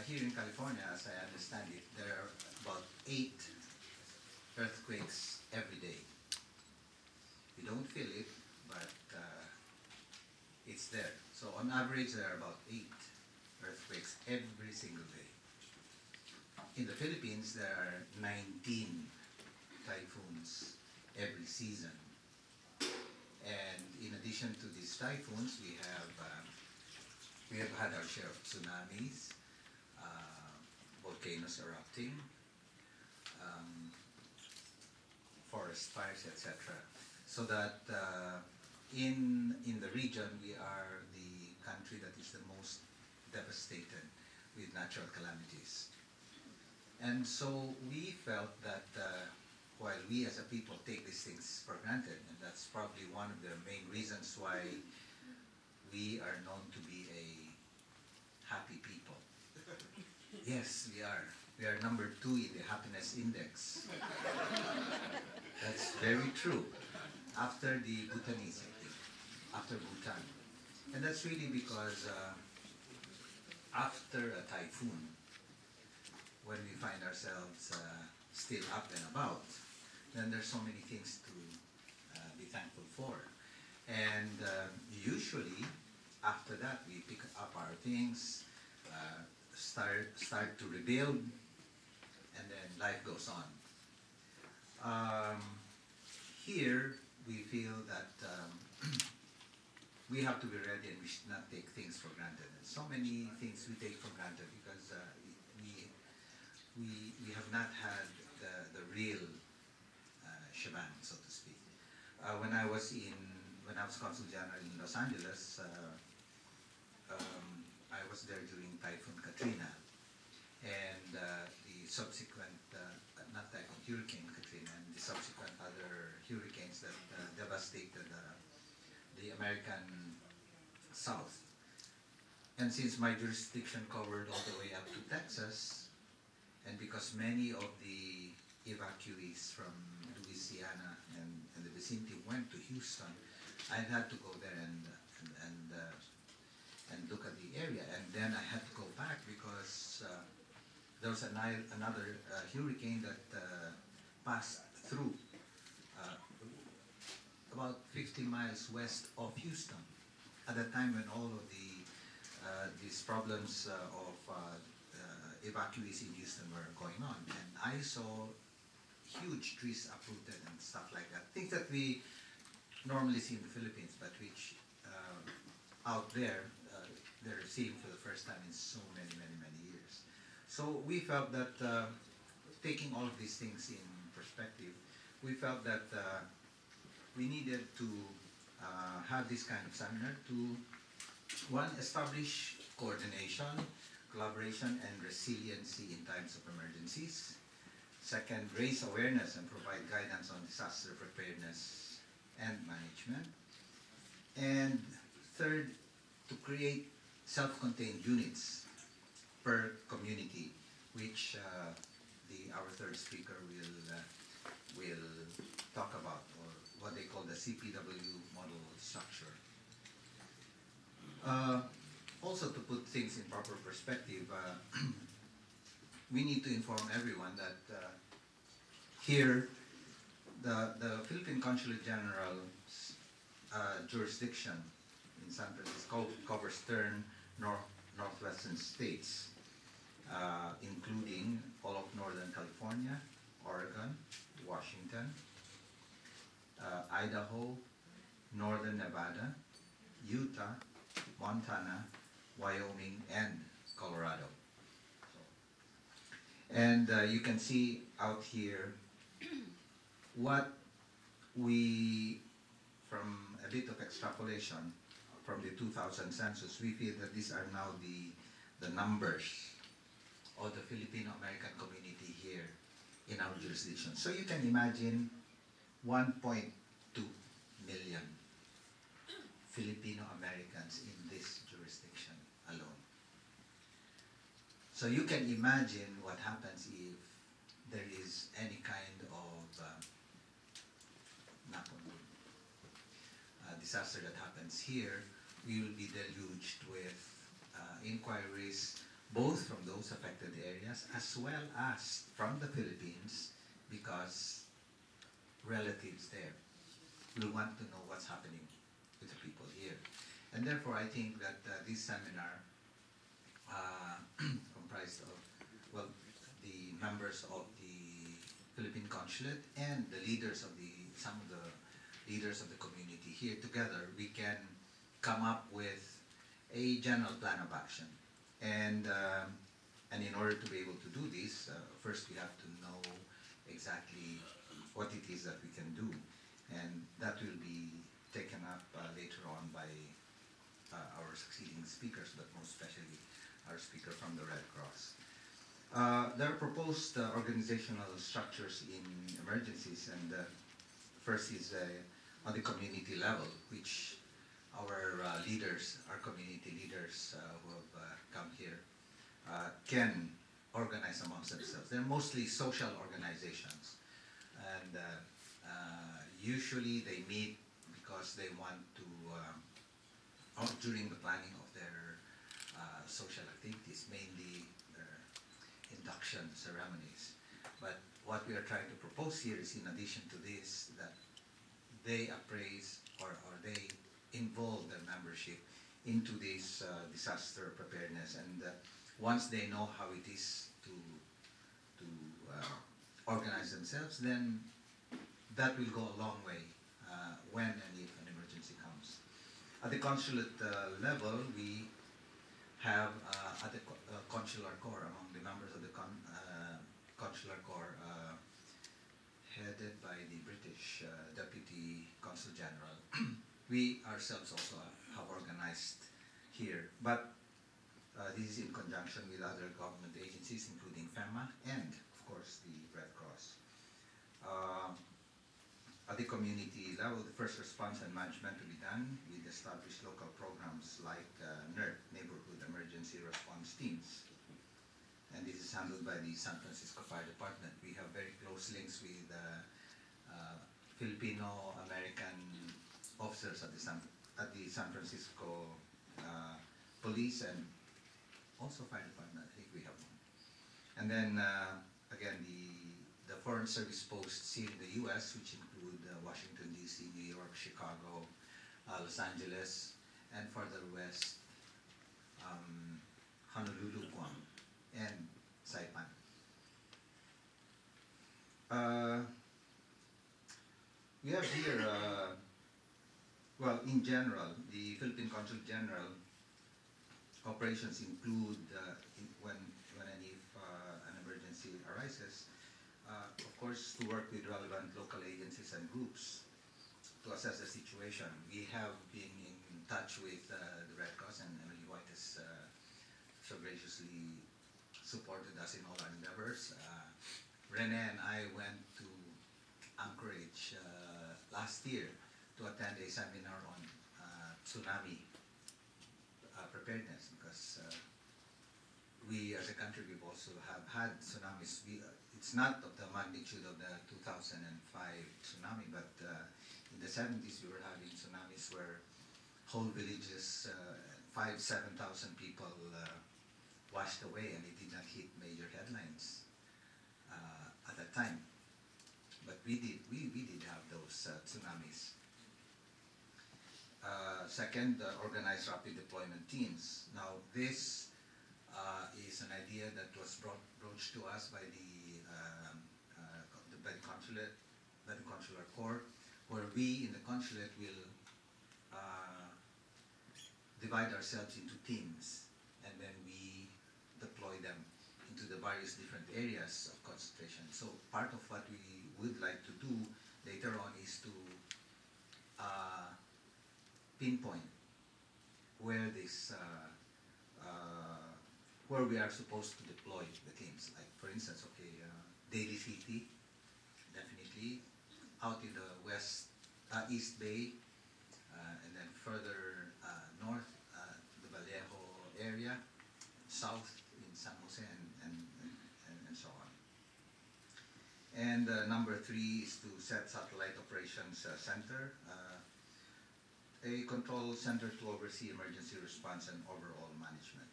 here in California, as I understand it, there are about 8 earthquakes every day. You don't feel it, but it's there. So on average, there are about 8 earthquakes every single day. In the Philippines, there are 19 typhoons every season. And in addition to these typhoons, we have had our share of tsunamis, volcanoes erupting, forest fires, etc. So that in the region, we are the country that is the most devastated with natural calamities. And so we felt that while we as a people take these things for granted, and that's probably one of the main reasons why we are known to be a happy people. Yes, we are. We are number 2 in the happiness index. That's very true. After the Bhutanese, I think. After Bhutan. And that's really because after a typhoon, when we find ourselves still up and about, then there's so many things to be thankful for. And usually, after that, we pick up our things, start to rebuild, and then life goes on. Here, we feel that we have to be ready and we should not take things for granted. And so many things we take for granted because we have not had the real shebang, so to speak. When I was Consul General in Los Angeles, I was there during Typhoon Katrina, and the subsequent, not Typhoon, Hurricane Katrina, and the subsequent other hurricanes that devastated the American South. And since my jurisdiction covered all the way up to Texas, and because many of the evacuees from Louisiana and the vicinity went to Houston, I had to go there and look at the area. And then I had to go back because there was another hurricane that passed through about 50 miles west of Houston at the time when all of these problems of evacuees in Houston were going on. And I saw huge trees uprooted and stuff like that. Things that we normally see in the Philippines, but which out there, they're seeing for the first time in so many years. So we felt that taking all of these things in perspective, we felt that we needed to have this kind of seminar to, one, establish coordination, collaboration, and resiliency in times of emergencies. Second, raise awareness and provide guidance on disaster preparedness and management. And third, to create self-contained units per community, which our third speaker will talk about, or what they call the CPW model structure. Also, to put things in proper perspective, we need to inform everyone that here, the Philippine Consulate General's jurisdiction in San Francisco covers 10 northwestern states, including all of Northern California, Oregon, Washington, Idaho, Northern Nevada, Utah, Montana, Wyoming, and Colorado. And you can see out here what we, from a bit of extrapolation from the 2000 census, we feel that these are now the numbers of the Filipino-American community here in our jurisdiction. So you can imagine 1.2 million Filipino-Americans in this jurisdiction alone. So you can imagine what happens if there is any kind of disaster that happens here. We will be deluged with inquiries both from those affected areas as well as from the Philippines, because relatives there will want to know what's happening with the people here. And therefore, I think that this seminar, comprised of, well, the members of the Philippine Consulate and the leaders of some of the leaders of the community here together, we can come up with a general plan of action. And in order to be able to do this, first we have to know exactly what it is that we can do. And that will be taken up later on by our succeeding speakers, but most especially our speaker from the Red Cross. There are proposed organizational structures in emergencies, and first is on the community level, which our leaders, our community leaders who have come here, can organize amongst themselves. They're mostly social organizations, and usually they meet because they want to, during the planning of their social activities, mainly their induction ceremonies. But what we are trying to propose here is, in addition to this, that they appraise or they involve their membership into this disaster preparedness, and once they know how it is to organize themselves, then that will go a long way when and if an emergency comes. At the consulate level, we have at the consular corps, among the members of the consular corps, headed by the British Deputy Consul General. We ourselves also have organized here, but this is in conjunction with other government agencies, including FEMA and, of course, the Red Cross. At the community level, the first response and management will be done with established local programs like NERT, Neighborhood Emergency Response Teams. And this is handled by the San Francisco Fire Department. We have very close links with Filipino-American officers at the San Francisco Police and also Fire Department. I think we have one. And then again, the Foreign Service posts here in the U.S., which include Washington, D.C., New York, Chicago, Los Angeles, and further west, Honolulu, Guam, and Saipan. We have here, well, in general, the Philippine Consul General operations include, when and if an emergency arises, of course, to work with relevant local agencies and groups to assess the situation. We have been in touch with the Red Cross, and Emily White has so graciously supported us in all our endeavors. Rene and I went to Anchorage last year to attend a seminar on tsunami preparedness, because we as a country, we've also have had tsunamis. It's not of the magnitude of the 2005 tsunami, but in the 70s we were having tsunamis where whole villages, 7,000 people washed away, and it did not hit major headlines at that time. But we did have those tsunamis. Second, organized rapid deployment teams. Now this is an idea that was broached to us by the consulate, by the consular corps, where we in the consulate will divide ourselves into teams, and then we deploy them into the various different areas of concentration. So part of what we would like to do later on is to pinpoint where this where we are supposed to deploy the teams. Like, for instance, okay, Daly City, definitely, out in the East Bay, and then further north, the Vallejo area, south in San Jose, and so on. And number 3 is to set satellite operations center, a control center to oversee emergency response and overall management.